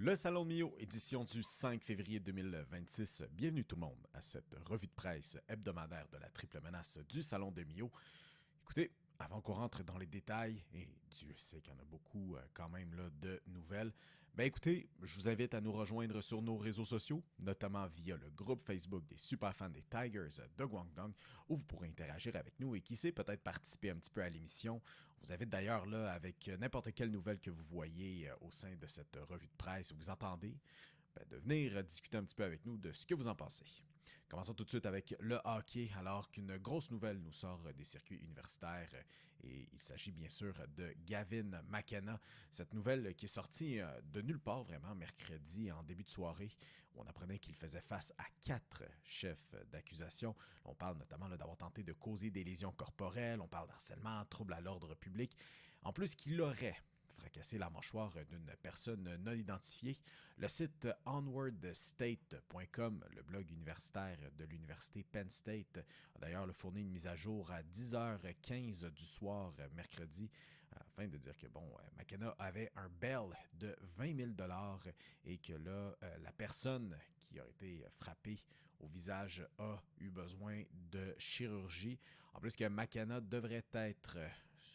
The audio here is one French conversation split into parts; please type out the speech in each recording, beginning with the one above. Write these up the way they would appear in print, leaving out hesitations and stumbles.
Le Salon de Mio, édition du 5 février 2026. Bienvenue tout le monde à cette revue de presse hebdomadaire de la triple menace du Salon de Mio. Écoutez, avant qu'on rentre dans les détails, et Dieu sait qu'il y en a beaucoup quand même là, de nouvelles, ben écoutez, je vous invite à nous rejoindre sur nos réseaux sociaux, notamment via le groupe Facebook des super fans des Tigers de Guangdong, où vous pourrez interagir avec nous et qui sait peut-être participer un petit peu à l'émission. On vous invite d'ailleurs là avec n'importe quelle nouvelle que vous voyez au sein de cette revue de presse, où vous entendez, de venir discuter un petit peu avec nous de ce que vous en pensez. Commençons tout de suite avec le hockey, alors qu'une grosse nouvelle nous sort des circuits universitaires et il s'agit bien sûr de Gavin McKenna. Cette nouvelle qui est sortie de nulle part vraiment mercredi en début de soirée où on apprenait qu'il faisait face à 4 chefs d'accusation. On parle notamment d'avoir tenté de causer des lésions corporelles, on parle d'harcèlement, trouble à l'ordre public. En plus qu'il aurait fracasser la mâchoire d'une personne non identifiée. Le site onwardstate.com, le blog universitaire de l'université Penn State, a d'ailleurs fourni une mise à jour à 10h15 du soir mercredi, afin de dire que McKenna avait un bail de 20 000 $ et que là, la personne qui a été frappée au visage a eu besoin de chirurgie. En plus que McKenna devrait être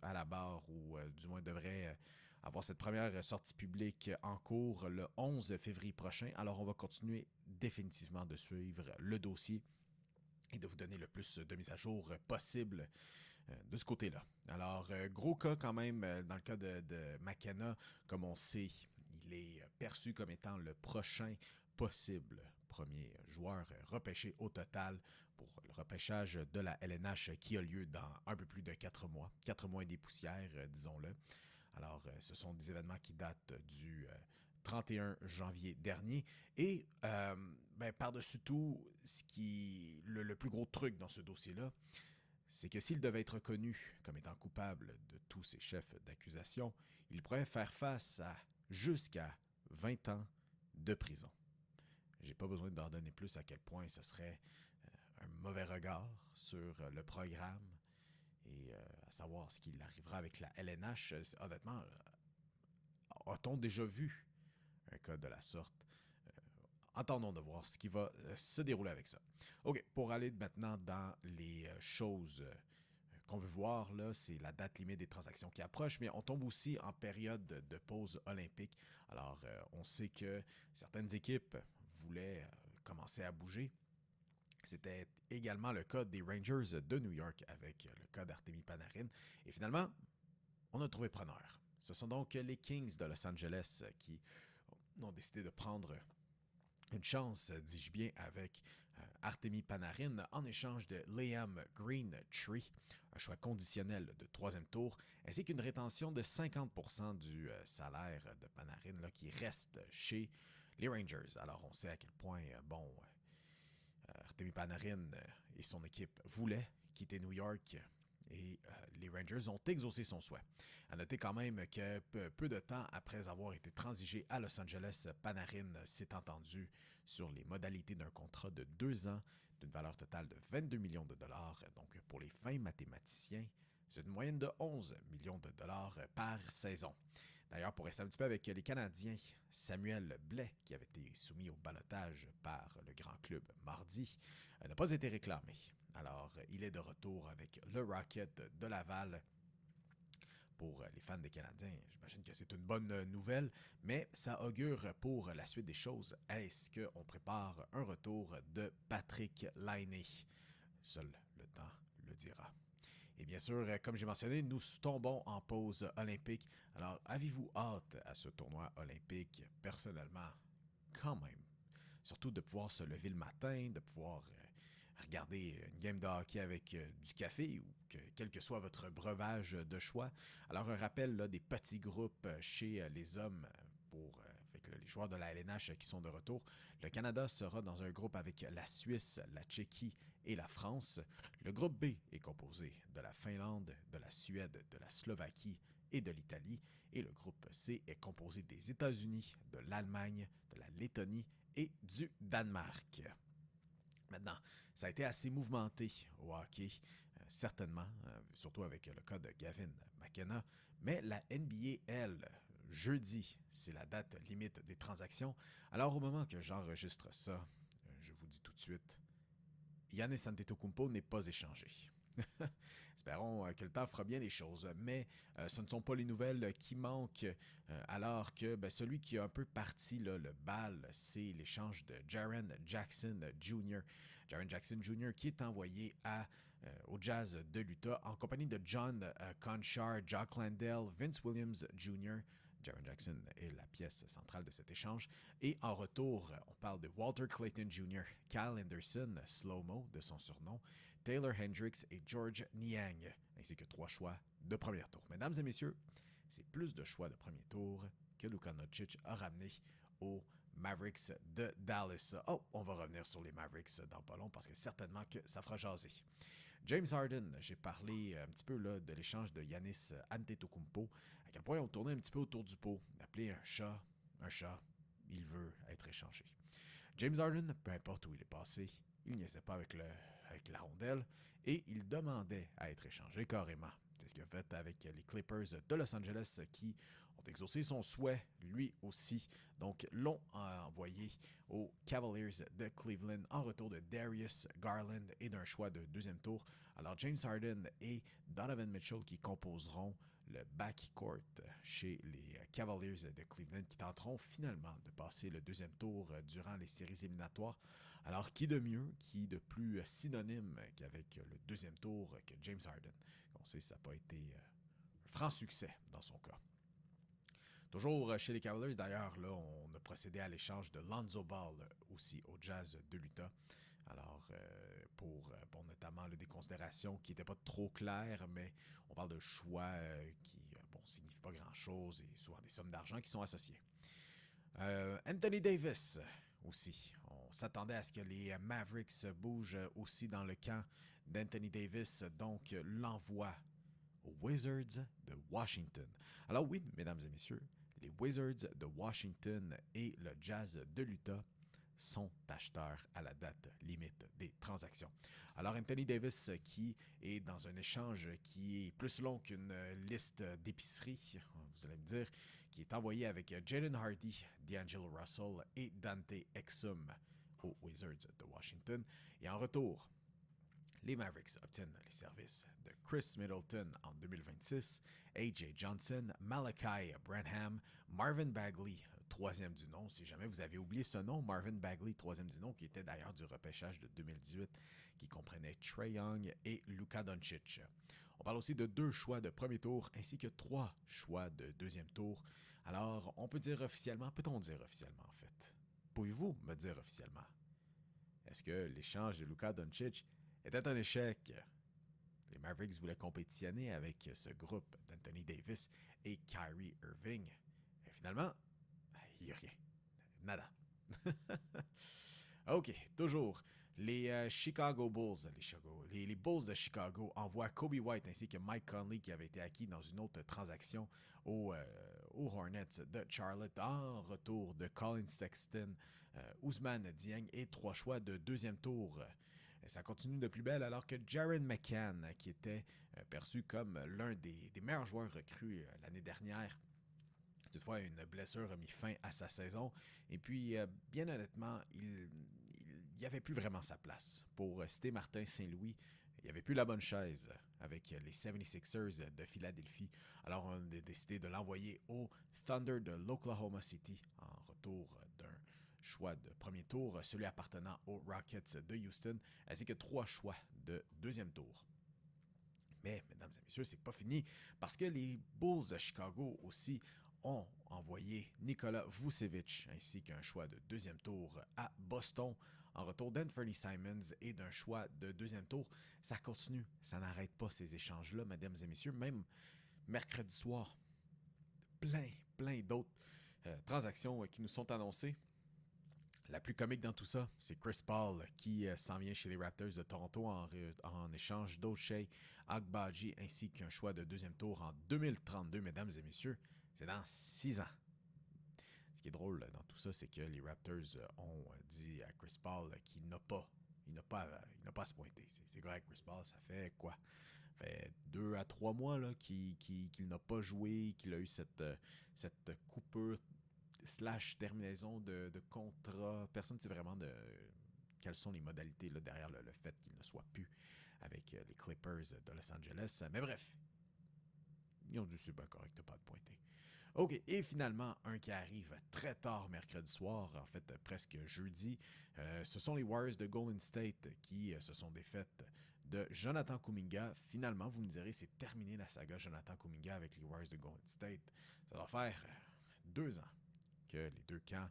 à la barre ou du moins devrait avoir cette première sortie publique en cours le 11 février prochain. Alors on va continuer définitivement de suivre le dossier et de vous donner le plus de mises à jour possible de ce côté-là. Alors, gros cas quand même dans le cas de McKenna, comme on sait, il est perçu comme étant le prochain possible premier joueur repêché au total pour le repêchage de la LNH qui a lieu dans un peu plus de 4 mois. 4 mois et des poussières, disons-le. Alors, ce sont des événements qui datent du 31 janvier dernier. Et par-dessus tout, le plus gros truc dans ce dossier-là, c'est que s'il devait être reconnu comme étant coupable de tous ces chefs d'accusation, il pourrait faire face à jusqu'à 20 ans de prison. J'ai pas besoin d'en donner plus à quel point ce serait un mauvais regard sur le programme et à savoir ce qu'il arrivera avec la LNH. Honnêtement, a-t-on déjà vu un cas de la sorte? Attendons de voir ce qui va se dérouler avec ça. OK, pour aller maintenant dans les choses qu'on veut voir, là, c'est la date limite des transactions qui approche, mais on tombe aussi en période de pause olympique. Alors, on sait que certaines équipes voulaient commencer à bouger. C'était également le cas des Rangers de New York avec le cas d'Artemi Panarin. Et finalement, on a trouvé preneur. Ce sont donc les Kings de Los Angeles qui ont décidé de prendre une chance, dis-je bien, avec Artemi Panarin en échange de Liam Greentree, un choix conditionnel de 3e tour, ainsi qu'une rétention de 50% du salaire de Panarin là, qui reste chez les Rangers. Alors on sait à quel point, Artemi Panarin et son équipe voulaient quitter New York et les Rangers ont exaucé son souhait. À noter quand même que peu de temps après avoir été transigé à Los Angeles, Panarin s'est entendu sur les modalités d'un contrat de 2 ans d'une valeur totale de 22 millions de dollars. Donc pour les fins mathématiciens, c'est une moyenne de 11 millions de dollars par saison. D'ailleurs, pour rester un petit peu avec les Canadiens, Samuel Blais, qui avait été soumis au ballottage par le grand club mardi, n'a pas été réclamé. Alors, il est de retour avec le Rocket de Laval. Pour les fans des Canadiens, j'imagine que c'est une bonne nouvelle, mais ça augure pour la suite des choses. Est-ce qu'on prépare un retour de Patrick Laine? Seul le temps le dira. Et bien sûr, comme j'ai mentionné, nous tombons en pause olympique. Alors, avez-vous hâte à ce tournoi olympique? Personnellement, quand même. Surtout de pouvoir se lever le matin, de pouvoir regarder une game de hockey avec du café ou quel que soit votre breuvage de choix. Alors, un rappel là, des petits groupes chez les hommes pour avec les joueurs de la LNH qui sont de retour. Le Canada sera dans un groupe avec la Suisse, la Tchéquie et la France. Le groupe B est composé de la Finlande, de la Suède, de la Slovaquie et de l'Italie. Et le groupe C est composé des États-Unis, de l'Allemagne, de la Lettonie et du Danemark. Maintenant, ça a été assez mouvementé au hockey, certainement, surtout avec le cas de Gavin McKenna, mais la NBA, elle, jeudi, c'est la date limite des transactions. Alors au moment que j'enregistre ça, je vous dis tout de suite, Giannis Antetokounmpo n'est pas échangé. Espérons que le temps fera bien les choses, mais ce ne sont pas les nouvelles qui manquent, alors que celui qui a un peu parti là, le bal, c'est l'échange de Jaren Jackson Jr. Jaren Jackson Jr. qui est envoyé au Jazz de l'Utah en compagnie de John Conchar, Jock Landale, Vince Williams Jr. Jaren Jackson est la pièce centrale de cet échange. Et en retour, on parle de Walter Clayton Jr., Kyle Anderson, Slow-Mo de son surnom, Taylor Hendricks et George Niang, ainsi que 3 choix de premier tour. Mesdames et messieurs, c'est plus de choix de premier tour que Luka Doncic a ramené aux Mavericks de Dallas. Oh, on va revenir sur les Mavericks dans pas long parce que certainement que ça fera jaser. James Harden, j'ai parlé un petit peu là, de l'échange de Giannis Antetokounmpo, à quel point on tournait un petit peu autour du pot. Appeler un chat, il veut être échangé. James Harden, peu importe où il est passé, il niaisait pas avec la rondelle et il demandait à être échangé carrément. C'est ce qu'il a fait avec les Clippers de Los Angeles qui ont exaucé son souhait, lui aussi. Donc, l'ont envoyé aux Cavaliers de Cleveland en retour de Darius Garland et d'un choix de deuxième tour. Alors, James Harden et Donovan Mitchell qui composeront le backcourt chez les Cavaliers de Cleveland qui tenteront finalement de passer le deuxième tour durant les séries éliminatoires. Alors, qui de mieux, qui de plus synonyme qu'avec le deuxième tour que James Harden? On sait que ça n'a pas été un franc succès dans son cas. Toujours chez les Cavaliers, d'ailleurs, là, on a procédé à l'échange de Lonzo Ball aussi au Jazz de l'Utah. Alors, pour notamment des considérations qui n'étaient pas trop claires, mais on parle de choix qui ne signifient pas grand-chose et souvent des sommes d'argent qui sont associées. Anthony Davis aussi. On s'attendait à ce que les Mavericks bougent aussi dans le camp d'Anthony Davis, donc l'envoi aux Wizards de Washington. Alors oui, mesdames et messieurs, les Wizards de Washington et le Jazz de l'Utah sont acheteurs à la date limite des transactions. Alors Anthony Davis qui est dans un échange qui est plus long qu'une liste d'épicerie, vous allez me dire, qui est envoyé avec Jalen Hardy, D'Angelo Russell et Dante Exum aux Wizards de Washington. Et en retour, les Mavericks obtiennent les services de Chris Middleton en 2026, A.J. Johnson, Malachi Branham, Marvin Bagley, troisième du nom, si jamais vous avez oublié ce nom, Marvin Bagley, troisième du nom, qui était d'ailleurs du repêchage de 2018, qui comprenait Trae Young et Luka Doncic. On parle aussi de 2 choix de premier tour ainsi que 3 choix de deuxième tour. Alors, on peut dire officiellement, peut-on dire officiellement en fait? Pouvez-vous me dire officiellement? Est-ce que l'échange de Luka Doncic était un échec? Les Mavericks voulaient compétitionner avec ce groupe d'Anthony Davis et Kyrie Irving. Et finalement, il n'y a rien. Nada. OK, toujours. Les Chicago Bulls, les Bulls de Chicago envoient Kobe White ainsi que Mike Conley qui avait été acquis dans une autre transaction aux Hornets de Charlotte en retour de Colin Sexton, Ousmane Dieng et 3 choix de deuxième tour. Ça continue de plus belle alors que Jaren McCann, qui était perçu comme l'un des meilleurs joueurs recrues l'année dernière, toutefois, une blessure a mis fin à sa saison. Et puis, bien honnêtement, il n'y avait plus vraiment sa place. Pour citer Martin Saint-Louis, il n'y avait plus la bonne chaise avec les 76ers de Philadelphie. Alors, on a décidé de l'envoyer au Thunder de l'Oklahoma City en retour d'un choix de premier tour, celui appartenant aux Rockets de Houston, ainsi que 3 choix de deuxième tour. Mais, mesdames et messieurs, c'est pas fini parce que les Bulls de Chicago aussi ont envoyé Nikola Vucevic ainsi qu'un choix de deuxième tour à Boston en retour d'Anthony Simons et d'un choix de deuxième tour. Ça continue, ça n'arrête pas ces échanges-là, mesdames et messieurs. Même mercredi soir, plein d'autres transactions qui nous sont annoncées. La plus comique dans tout ça, c'est Chris Paul qui s'en vient chez les Raptors de Toronto en échange d'Oshai Agbaji ainsi qu'un choix de deuxième tour en 2032, mesdames et messieurs. C'est dans 6 ans. Ce qui est drôle dans tout ça, c'est que les Raptors ont dit à Chris Paul qu'il n'a pas à se pointer. C'est correct, Chris Paul, ça fait quoi? fait 2 à 3 mois là, qu'il n'a pas joué, qu'il a eu cette coupure slash terminaison de contrat. Personne ne sait vraiment quelles sont les modalités là, derrière le fait qu'il ne soit plus avec les Clippers de Los Angeles. Mais bref, ils ont dit c'est bien correct, t'as pas de pointer. OK, et finalement, un qui arrive très tard mercredi soir, en fait presque jeudi, ce sont les Warriors de Golden State qui se sont défaites de Jonathan Kuminga. Finalement, vous me direz, c'est terminé la saga Jonathan Kuminga avec les Warriors de Golden State. Ça doit faire 2 ans que les deux camps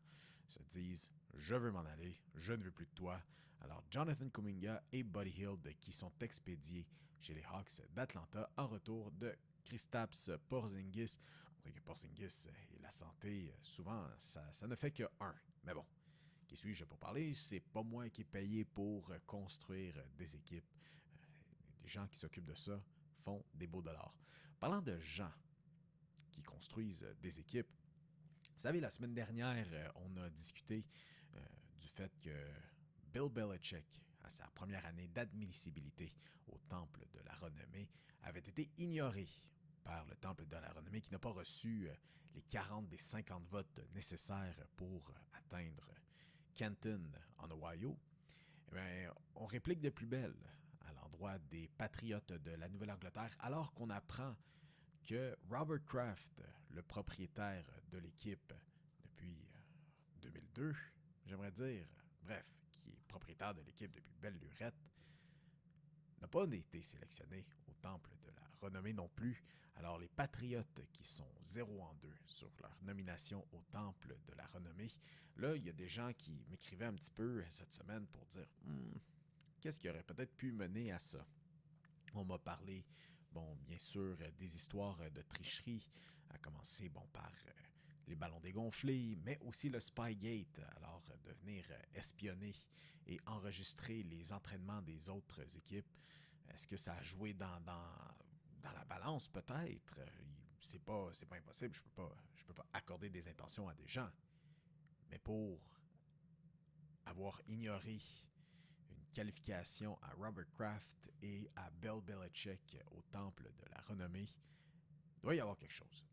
se disent « Je veux m'en aller, je ne veux plus de toi ». Alors, Jonathan Kuminga et Buddy Hield qui sont expédiés chez les Hawks d'Atlanta en retour de Kristaps Porzingis. On sait que Porzingis et la santé, souvent, ça ne fait que un. Mais bon, qui suis-je pour parler? C'est pas moi qui est payé pour construire des équipes. Les gens qui s'occupent de ça font des beaux dollars. Parlant de gens qui construisent des équipes, vous savez, la semaine dernière, on a discuté du fait que Bill Belichick, à sa première année d'admissibilité au Temple de la Renommée, avait été ignoré par le Temple de la Renommée qui n'a pas reçu les 40 des 50 votes nécessaires pour atteindre Canton, en Ohio. Eh bien, on réplique de plus belle à l'endroit des Patriotes de la Nouvelle-Angleterre alors qu'on apprend que Robert Kraft, le propriétaire de l'équipe depuis 2002, j'aimerais dire, bref, qui est propriétaire de l'équipe depuis belle lurette, n'a pas été sélectionné au Temple de la Renommée non plus. Alors les Patriotes qui sont 0-2 sur leur nomination au Temple de la Renommée, là, il y a des gens qui m'écrivaient un petit peu cette semaine pour dire qu'est-ce qui aurait peut-être pu mener à ça. On m'a parlé, bon, bien sûr, des histoires de tricherie, à commencer, bon, par les ballons dégonflés, mais aussi le Spygate, alors de venir espionner et enregistrer les entraînements des autres équipes. Est-ce que ça a joué dans la balance, peut-être? C'est pas impossible, je peux pas accorder des intentions à des gens. Mais pour avoir ignoré une qualification à Robert Kraft et à Bill Belichick au Temple de la Renommée, il doit y avoir quelque chose.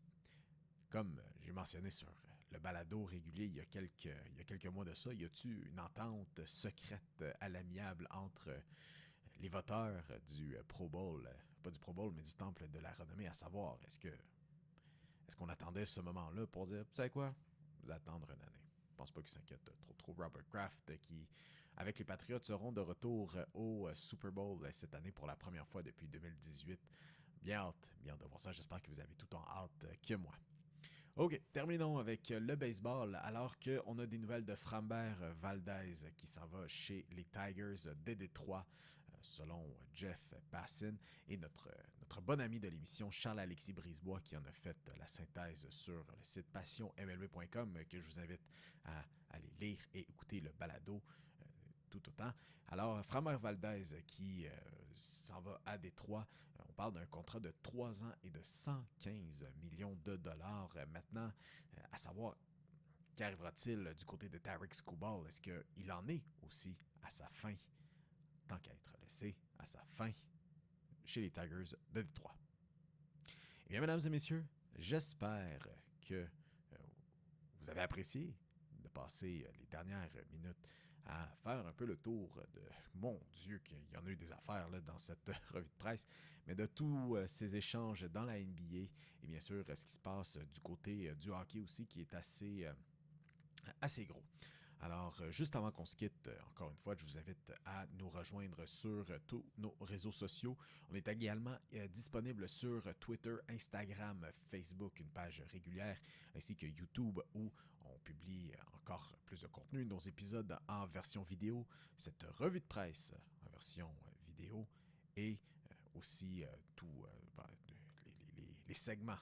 Comme j'ai mentionné sur le balado régulier il y a quelques mois de ça, y a-t-il une entente secrète à l'amiable entre les voteurs du Pro Bowl, pas du Pro Bowl, mais du Temple de la Renommée, à savoir, est-ce qu'on attendait ce moment-là pour dire, vous savez quoi, vous attendre une année. Je pense pas qu'il s'inquiète trop Robert Kraft, qui, avec les Patriots, seront de retour au Super Bowl cette année pour la première fois depuis 2018. Bien hâte de voir ça. J'espère que vous avez tout en hâte que moi. OK, terminons avec le baseball, alors qu'on a des nouvelles de Framber Valdez qui s'en va chez les Tigers de Détroit, selon Jeff Passan, et notre bon ami de l'émission, Charles-Alexis Brisebois, qui en a fait la synthèse sur le site passionmlb.com, que je vous invite à aller lire et écouter le balado tout autant. Alors, Framber Valdez qui s'en va à Détroit. On parle d'un contrat de 3 ans et de 115 millions de dollars. Maintenant, à savoir, qu'arrivera-t-il du côté de Tarik Skubal? Est-ce qu'il en est aussi à sa fin, tant qu'à être laissé à sa fin chez les Tigers de Détroit? Eh bien, mesdames et messieurs, j'espère que vous avez apprécié de passer les dernières minutes à faire un peu le tour de, mon Dieu, qu'il y en a eu des affaires là, dans cette revue de presse, mais de tous ces échanges dans la NBA et bien sûr ce qui se passe du côté du hockey aussi qui est assez gros. Alors, juste avant qu'on se quitte, encore une fois, je vous invite à nous rejoindre sur tous nos réseaux sociaux. On est également disponible sur Twitter, Instagram, Facebook, une page régulière, ainsi que YouTube où on publie encore plus de contenu, nos épisodes en version vidéo, cette revue de presse en version vidéo et aussi tous les segments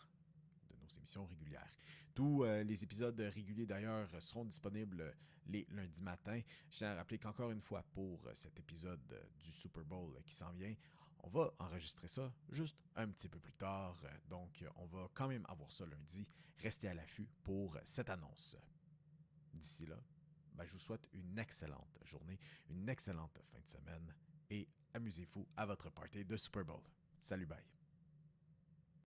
de nos émissions régulières. Tous les épisodes réguliers d'ailleurs seront disponibles les lundis matins. Je tiens à rappeler qu'encore une fois pour cet épisode du Super Bowl qui s'en vient, on va enregistrer ça juste un petit peu plus tard. Donc on va quand même avoir ça lundi. Restez à l'affût pour cette annonce. D'ici là, je vous souhaite une excellente journée, une excellente fin de semaine et amusez-vous à votre party de Super Bowl. Salut, bye.